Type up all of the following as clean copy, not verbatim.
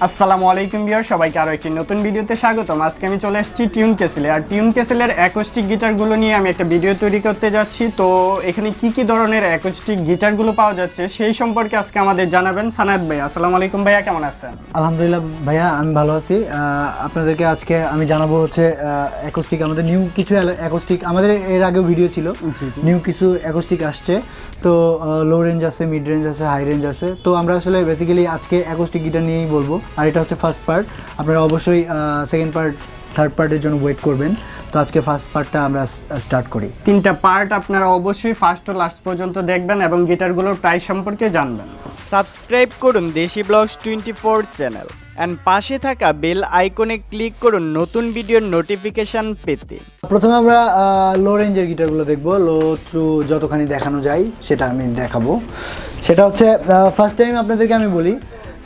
আসসালামু আলাইকুম ভিউয়ার, সবাইকে আরও একটি নতুন ভিডিওতে স্বাগতম। আজকে আমি চলে এসেছি টিউন ক্যাসেলে। আর টিউন ক্যাসেলের অ্যাকোস্টিক গিটারগুলো নিয়ে আমি একটা ভিডিও তৈরি করতে যাচ্ছি। তো এখানে কি কি ধরনের অ্যাকোস্টিক গিটারগুলো পাওয়া যাচ্ছে সেই সম্পর্কে আজকে আমাদের জানাবেন সানাত ভাই। আসসালামু আলাইকুম ভাইয়া, কেমন আছেন? আলহামদুলিল্লাহ ভাইয়া, আমি ভালো আছি। আপনাদেরকে আজকে আমি জানাবো হচ্ছে অ্যাকোস্টিক, আমাদের নিউ কিছু অ্যাকোস্টিক, আমাদের এর আগেও ভিডিও ছিল, নিউ কিছু অ্যাকোস্টিক আসছে। তো লো রেঞ্জ আছে, মিড রেঞ্জ আছে, হাই রেঞ্জ আছে। তো আমরা আসলে বেসিক্যালি আজকে অ্যাকোস্টিক গিটার নিয়েই বলবো। আর এটা হচ্ছে ফার্স্ট পার্ট, আপনারা অবশ্যই সেকেন্ড পার্ট, থার্ড পার্টের জন্য ওয়েট করবেন। তো আজকে ফার্স্ট পার্টটা আমরা স্টার্ট করি। তিনটা পার্ট আপনারা অবশ্যই ফার্স্ট ও লাস্ট পর্যন্ত দেখবেন এবং গিটারগুলোর প্রাইস সম্পর্কে জানবেন। সাবস্ক্রাইব করুন দেশি ব্লগস 24 চ্যানেল অ্যান্ড পাশে থাকা বেল আইকনে ক্লিক করুন নতুন ভিডিওর নোটিফিকেশন পেতে। প্রথমে আমরা লো রেঞ্জের গিটারগুলো দেখবো, লো থ্রু যতখানি দেখানো যায় সেটা আমি দেখাবো। সেটা হচ্ছে ফার্স্ট টাইম আপনাদেরকে আমি বলি,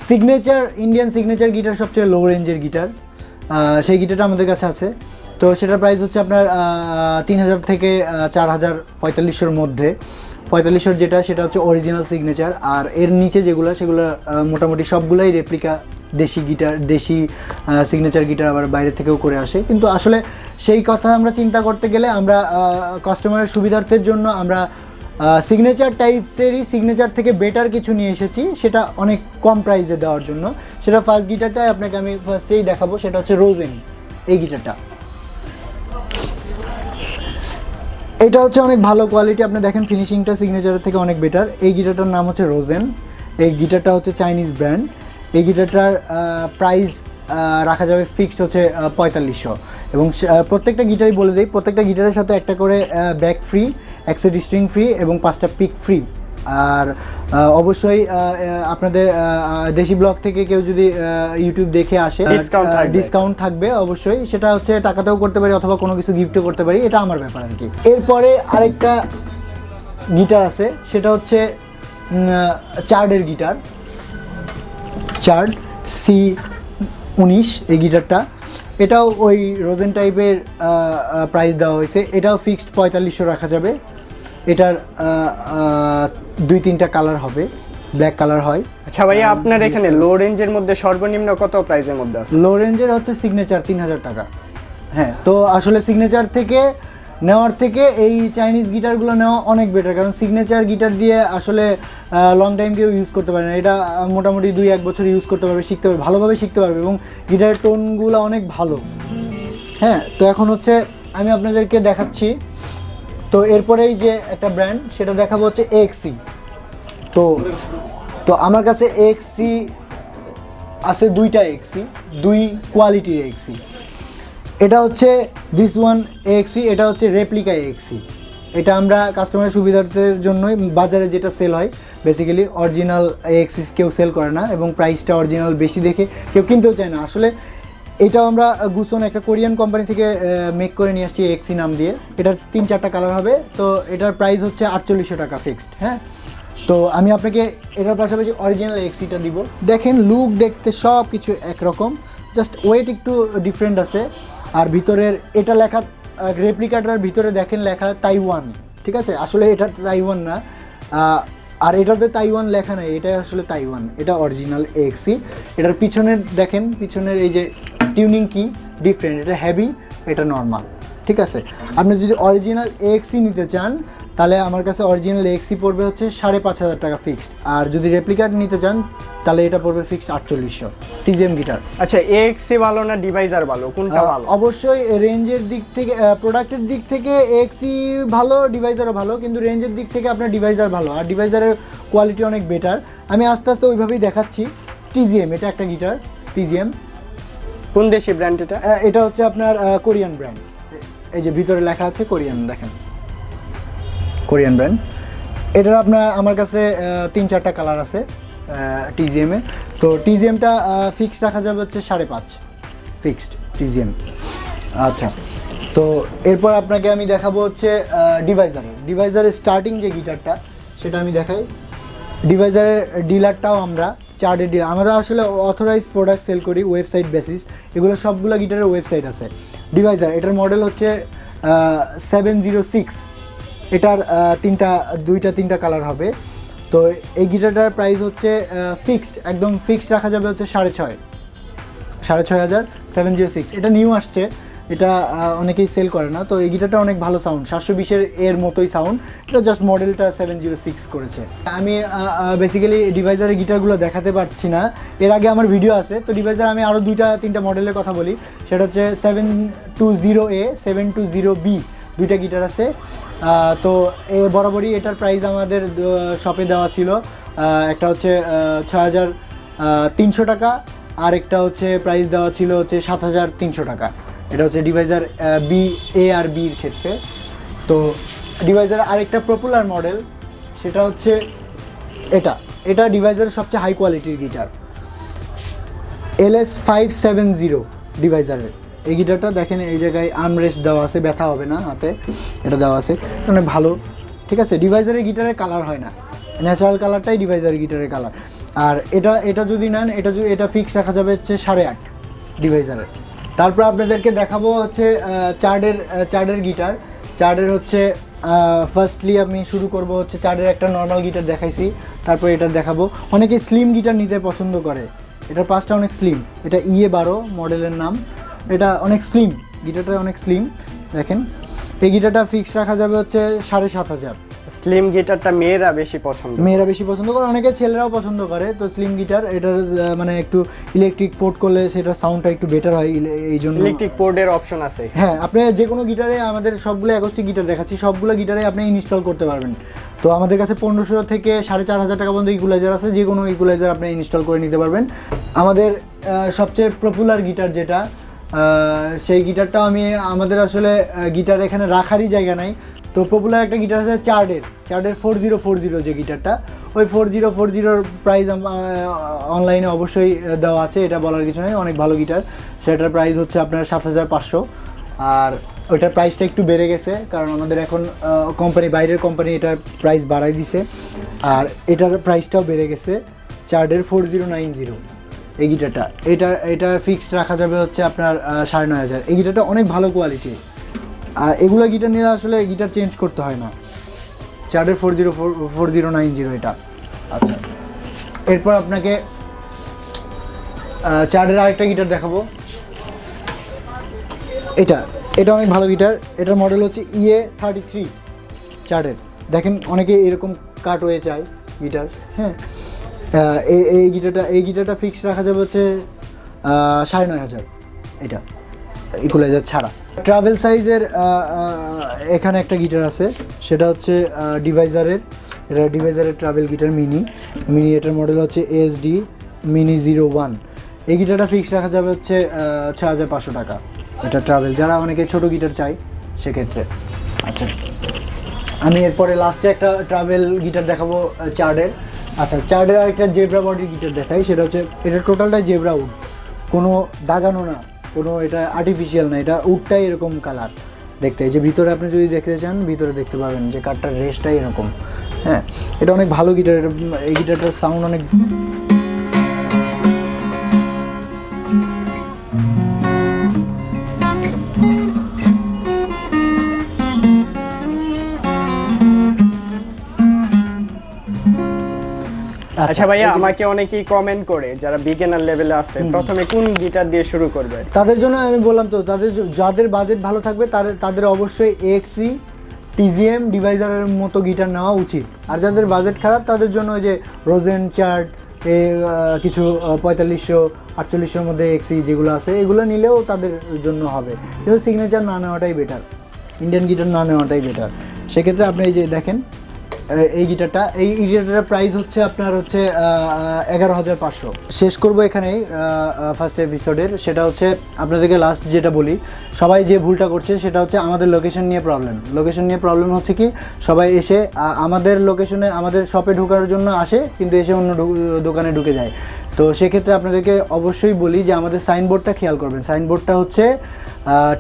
সিগনেচার, ইন্ডিয়ান সিগনেচার গিটার সবচেয়ে লো রেঞ্জের গিটার। সেই গিটারটা আমাদের কাছে আছে। তো সেটার প্রাইস হচ্ছে আপনার 3000 থেকে 4000-4500-র মধ্যে। 4500 যেটা, সেটা হচ্ছে অরিজিনাল সিগনেচার। আর এর নিচে যেগুলো, সেগুলো মোটামুটি সবগুলাই রেপ্লিকা দেশি গিটার, দেশি সিগনেচার গিটার আবার বাইরে থেকেও করে আসে। কিন্তু আসলে সেই কথা আমরা চিন্তা করতে গেলে আমরা কাস্টমারের সুবিধার্থের জন্য আমরা সিগনেচার টাইপসেরই, সিগনেচার থেকে বেটার কিছু নিয়ে এসেছি, সেটা অনেক কম প্রাইসে দেওয়ার জন্য। সেটা ফার্স্ট গিটারটাই আপনাকে আমি ফার্স্টেই দেখাবো, সেটা হচ্ছে রোজেন। এই গিটারটা, এটা হচ্ছে অনেক ভালো কোয়ালিটি। আপনি দেখেন ফিনিশিংটা সিগনেচারের থেকে অনেক বেটার। এই গিটারটার নাম হচ্ছে রোজেন। এই গিটারটা হচ্ছে চাইনিজ ব্র্যান্ড। এই গিটারটার প্রাইস রাখা যাবে ফিক্সড হচ্ছে 4500। এবং প্রত্যেকটা গিটারই বলে দিই, প্রত্যেকটা গিটারের সাথে একটা করে ব্যাক ফ্রি, এক সেট স্ট্রিং ফ্রি এবং 5টা পিক ফ্রি। আর অবশ্যই আপনাদের দেশি ব্লগ থেকে কেউ যদি ইউটিউব দেখে আসে, ডিসকাউন্ট থাকবে অবশ্যই। সেটা হচ্ছে টাকাতেও করতে পারি অথবা কোনো কিছু গিফটও করতে পারি, এটা আমার ব্যাপার আর কি। এরপরে আরেকটা গিটার আছে, সেটা হচ্ছে চার্ডের গিটার, চার্ড C19। এই গিটারটা, এটাও ওই রোজেন টাইপের প্রাইস দেওয়া হয়েছে। এটাও ফিক্সড 4500 রাখা যাবে। এটার 2-3টা কালার হবে, ব্ল্যাক কালার হয়। আচ্ছা ভাইয়া, আপনার এখানে লো রেঞ্জের মধ্যে সর্বনিম্ন কত প্রাইসের মধ্যে আছে? লো রেঞ্জের হচ্ছে সিগনেচার 3000 টাকা। হ্যাঁ, তো আসলে সিগনেচার থেকে নেওয়ার থেকে এই চাইনিজ গিটারগুলো নেওয়া অনেক বেটার, কারণ সিগনেচার গিটার দিয়ে আসলে লং টাইম কেউ ইউজ করতে পারে না। এটা মোটামুটি 2-1 বছর ইউজ করতে পারবে, শিখতে পারবে, ভালোভাবে শিখতে পারবে, এবং গিটারের টোনগুলো অনেক ভালো। হ্যাঁ, তো এখন হচ্ছে আমি আপনাদেরকে দেখাচ্ছি। তো এরপরেই যে একটা ব্র্যান্ড, সেটা দেখাবো হচ্ছে AXC। তো আমার কাছে AXC আছে, 2টা AXC, 2 কোয়ালিটির AXC। এটা হচ্ছে দিস ওয়ান AXC, এটা হচ্ছে রেপ্লিকা AXC। এটা আমরা কাস্টমারের সুবিধার্থের জন্যই, বাজারে যেটা সেল হয় বেসিক্যালি অরিজিনাল AXC কেউ সেল করে না, এবং প্রাইসটা অরিজিনাল বেশি দেখে কেউ কিনতেও চায় না। আসলে এটাও আমরা গুসন, একটা কোরিয়ান কোম্পানি থেকে মেক করে নিয়ে আসছি AXC নাম দিয়ে। এটার 3-4টা কালার হবে। তো এটার প্রাইস হচ্ছে 4800 টাকা ফিক্সড। হ্যাঁ, তো আমি আপনাকে এটার পাশাপাশি অরিজিনাল AXCটা দিব। দেখেন লুক দেখতে সব কিছু একরকম, জাস্ট ওয়েট একটু ডিফারেন্ট আছে। আর ভিতরের এটা লেখা, রেপ্লিকাটার ভিতরে দেখেন লেখা তাইওয়ান, ঠিক আছে? আসলে এটা তাইওয়ান না, আর এটাতে তাইওয়ান লেখা নেই, এটা আসলে তাইওয়ান, এটা অরিজিনাল AXC। এটার পিছনের দেখেন, পিছনের এই যে টিউনিং কি ডিফারেন্ট, এটা হেভি, এটা নর্মাল, ঠিক আছে? আপনি যদি অরিজিনাল AXC নিতে চান, তাহলে আমার কাছে অরিজিনাল AXC পড়বে হচ্ছে 5500 টাকা ফিক্সড। আর যদি রেপ্লিকাট নিতে চান, তাহলে এটা পড়বে ফিক্সড 4800। TZM guitar. আচ্ছা, AXC ভালো না ডিভাইজার ভালো, কোনটা ভালো? অবশ্যই রেঞ্জের দিক থেকে, প্রোডাক্টের দিক থেকে AXC ভালো, ডিভাইজারও ভালো, কিন্তু রেঞ্জের দিক থেকে আপনার ডিভাইজার ভালো, আর ডিভাইজারের কোয়ালিটি অনেক বেটার। আমি আস্তে আস্তে ওইভাবেই দেখাচ্ছি। TZM, এটা একটা গিটার, TZM। কোন দেশি ব্র্যান্ড এটা? এটা হচ্ছে আপনার কোরিয়ান ব্র্যান্ড। এই যে ভিতরে লেখা আছে কোরিয়ান, দেখেন কোরিয়ান ব্র্যান্ড। এটার আপনার আমার কাছে 3-4টা কালার আছে TZM-এ। তো TZM-টা ফিক্সড রাখা যাবে হচ্ছে 5.5 ফিক্সড TZM। আচ্ছা, তো এরপর আপনাকে আমি দেখাবো হচ্ছে ডিভাইজারের স্টার্টিং যে গিটারটা, সেটা আমি দেখাই। ডিভাইজারের ডিলারটাও আমরা, চার্টের ডিলার। আমরা আসলে অথরাইজ প্রোডাক্ট সেল করি ওয়েবসাইট বেসিস, এগুলো সবগুলো গিটারের ওয়েবসাইট আছে। ডিভাইজার, এটার মডেল হচ্ছে 706। এটার 2-3টা কালার হবে। তো এই গিটারটার প্রাইস হচ্ছে ফিক্সড, একদম ফিক্সড রাখা যাবে হচ্ছে 6.5 6,500 706, এটা নিউ আসছে, এটা অনেকেই সেল করে না। তো এই গিটারটা অনেক ভালো সাউন্ড, 720 এর মতোই সাউন্ড, এটা জাস্ট মডেলটা 706 করেছে। আমি বেসিক্যালি ডিভাইজারের গিটারগুলো দেখাতে পারছি না, এর আগে আমার ভিডিও আছে। তো ডিভাইজার আমি আরও 2-3টা মডেলের কথা বলি, সেটা হচ্ছে 720A 720B, দুইটা গিটার আছে। তো বরাবরই এটার প্রাইস আমাদের শপে দেওয়া ছিল, একটা হচ্ছে 6,300 টাকা, আর একটা হচ্ছে প্রাইস দেওয়া ছিল হচ্ছে 7,300 টাকা। এটা হচ্ছে ডিভাইজার বি, এ আর বির ক্ষেত্রে। তো ডিভাইজার আরেকটা পপুলার মডেল, সেটা হচ্ছে এটা ডিভাইজারের সবচেয়ে হাই কোয়ালিটির গিটার, LS570 ডিভাইজারের। এই গিটারটা দেখেন, এই জায়গায় আর্মরেস্ট দেওয়া আছে, ব্যথা হবে না হাতে, এটা দেওয়া আছে, মানে ভালো, ঠিক আছে। ডিভাইজারের গিটারের কালার হয় না, ন্যাচারাল কালারটাই ডিভাইজারের গিটারের কালার। আর এটা যদি নেন, এটা ফিক্স রাখা যাবে হচ্ছে 8.5 ডিভাইজারের। তারপর আপনাদেরকে দেখাবো হচ্ছে চার্ডের গিটার। চার্ডের হচ্ছে ফার্স্টলি আমি শুরু করব হচ্ছে চার্ডের একটা নর্মাল গিটার দেখাইছি, তারপর এটা দেখাবো। অনেকে স্লিম গিটার নিতে পছন্দ করে, এটার পাশটা অনেক স্লিম, এটা EA12 মডেলের নাম, এটা অনেক স্লিম, গিটারটা অনেক স্লিম। দেখেন এই গিটারটা ফিক্স রাখা যাবে হচ্ছে 7,500। স্লিম গিটারটা মেয়েরা বেশি পছন্দ করে, অনেকে ছেলেরাও পছন্দ করে। তো স্লিম গিটার, এটার মানে একটু ইলেকট্রিক পোর্ট করলে সেটার সাউন্ডটা একটু বেটার হয়, এই জন্য ইলেকট্রিক পোর্টের অপশন আছে। হ্যাঁ, আপনি যে কোনো গিটারে, আমাদের সবগুলো অ্যাকোস্টিক গিটার দেখাচ্ছি, সবগুলো গিটারে আপনি ইনস্টল করতে পারবেন। তো আমাদের কাছে 1,500 থেকে 4,500 টাকা পর্যন্ত ইকুলাইজার আছে, যে কোনো ইকুলাইজার আপনি ইনস্টল করে নিতে পারবেন। আমাদের সবচেয়ে পপুলার গিটার যেটা, সেই গিটারটা আমাদের আসলে গিটার এখানে রাখারই জায়গা নাই। তো পপুলার একটা গিটার আছে চার্ডের 4040 যে গিটারটা, ওই 4040 প্রাইস অনলাইনে অবশ্যই দেওয়া আছে, এটা বলার কিছু নেই, অনেক ভালো গিটার। সেটার প্রাইস হচ্ছে আপনার 7,500। আর ওইটার প্রাইসটা একটু বেড়ে গেছে, কারণ আমাদের এখন বাইরের কোম্পানি এটার প্রাইস বাড়াই দিছে, আর এটার প্রাইসটাও বেড়ে গেছে। চার্ডের 4090 এই গিটারটা, এটা ফিক্সড রাখা যাবে হচ্ছে আপনার 9,500। এই গিটারটা অনেক ভালো কোয়ালিটি, আর এগুলো গিটার নিলে আসলে গিটার চেঞ্জ করতে হয় না। চার্ডের 4090 এটা। আচ্ছা, এরপর আপনাকে চার্ডের আরেকটা গিটার দেখাবো। এটা অনেক ভালো গিটার, এটার মডেল হচ্ছে EA33 চার্ডের। দেখেন অনেকে এরকম কাট হয়ে চায় গিটার, হ্যাঁ। এই গিটারটা ফিক্সড রাখা যাবে হচ্ছে 9,500, এটা ইকুয়ালাইজার ছাড়া। ট্রাভেল সাইজের এখানে একটা গিটার আছে, সেটা হচ্ছে ডিভাইজারের ট্রাভেল গিটার মিনি, এটার মডেল হচ্ছে ASD মিনি 01। এই গিটারটা ফিক্সড রাখা যাবে হচ্ছে 6,500 টাকা। এটা ট্রাভেল, যারা অনেকে ছোটো গিটার চাই সেক্ষেত্রে। আচ্ছা, আমি এরপরে লাস্টে একটা ট্রাভেল গিটার দেখাবো চার্ডের। আচ্ছা, চার্ডের আরেকটা জেব্রা বডির গিটার দেখাই, সেটা হচ্ছে এটা টোটালটাই জেব্রা উড, কোনো দাগানো না, কোনো এটা আর্টিফিশিয়াল না, এটা উডটাই এরকম কালার দেখতে। এই যে ভিতরে আপনি যদি দেখতে চান, ভিতরে দেখতে পাবেন যে কাঠটার রেসটাই এরকম, হ্যাঁ। এটা অনেক ভালো গিটার, এই গিটারটার সাউন্ড অনেক। আচ্ছা ভাইয়া, আমাকে অনেকেই কমেন্ট করে যারা বিগিনার লেভেলে আছে, প্রথমে কোন গিটার দিয়ে শুরু করবে? তাদের জন্য আমি বললাম তো, যাদের বাজেট ভালো থাকবে তাদের অবশ্যই AXC TZM ডিভাইজারের মতো গিটার নেওয়া উচিত। আর যাদের বাজেট খারাপ তাদের জন্য ওই যে রোজেন চার্ট, কিছু 4500-4800 মধ্যে AXC যেগুলো আছে, এগুলো নিলেও তাদের জন্য হবে। কিন্তু সিগনেচার না নেওয়াটাই বেটার, ইন্ডিয়ান গিটার না নেওয়াটাই বেটার। সেক্ষেত্রে আপনি এই যে দেখেন এই গিটারটার প্রাইস হচ্ছে আপনার হচ্ছে 11,500। শেষ করবো এখানেই ফার্স্ট এপিসোডের। সেটা হচ্ছে আপনাদেরকে লাস্ট যেটা বলি, সবাই যে ভুলটা করছে সেটা হচ্ছে আমাদের লোকেশন নিয়ে প্রবলেম হচ্ছে কি, সবাই এসে আমাদের লোকেশনে আমাদের শপে ঢোকার জন্য আসে, কিন্তু এসে অন্য দোকানে ঢুকে যায়। তো সেক্ষেত্রে আপনাদেরকে অবশ্যই বলি যে আমাদের সাইনবোর্ডটা খেয়াল করবেন। সাইনবোর্ডটা হচ্ছে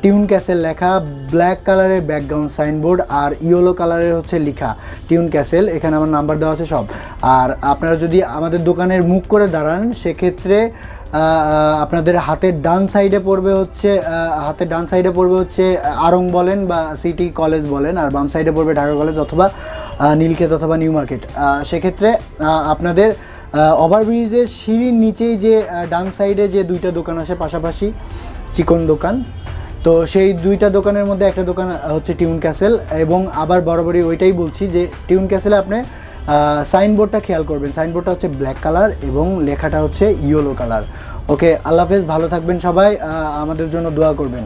টিউন ক্যাসেল লেখা, ব্ল্যাক কালারের ব্যাকগ্রাউন্ড সাইনবোর্ড, আর ইয়েলো কালারের হচ্ছে লেখা টিউন ক্যাসেল। এখানে আমার নাম্বার দেওয়া আছে সব। আর আপনারা যদি আমাদের দোকানের মুখ করে দাঁড়ান, সেক্ষেত্রে আপনাদের হাতের ডান সাইডে পড়বে হচ্ছে আড়ং বলেন বা সিটি কলেজ বলেন, আর বাম সাইডে পড়বে ঢাকা কলেজ অথবা নীলক্ষেত অথবা নিউ মার্কেট। সেক্ষেত্রে আপনাদের ওভারব্রিজের সিঁড়ির নিচেই যে ডান সাইডে যে দুইটা দোকান আছে পাশাপাশি চিকন দোকান, তো সেই দুইটা দোকানের মধ্যে একটা দোকান হচ্ছে টিউন ক্যাসেল। এবং আবার বরাবরই ওইটাই বলছি যে টিউন ক্যাসেলে আপনি সাইনবোর্ডটা খেয়াল করবেন, সাইনবোর্ডটা হচ্ছে ব্ল্যাক কালার এবং লেখাটা হচ্ছে ইয়েলো কালার। ওকে, আল্লাহ হাফেজ, ভালো থাকবেন সবাই, আমাদের জন্য দোয়া করবেন।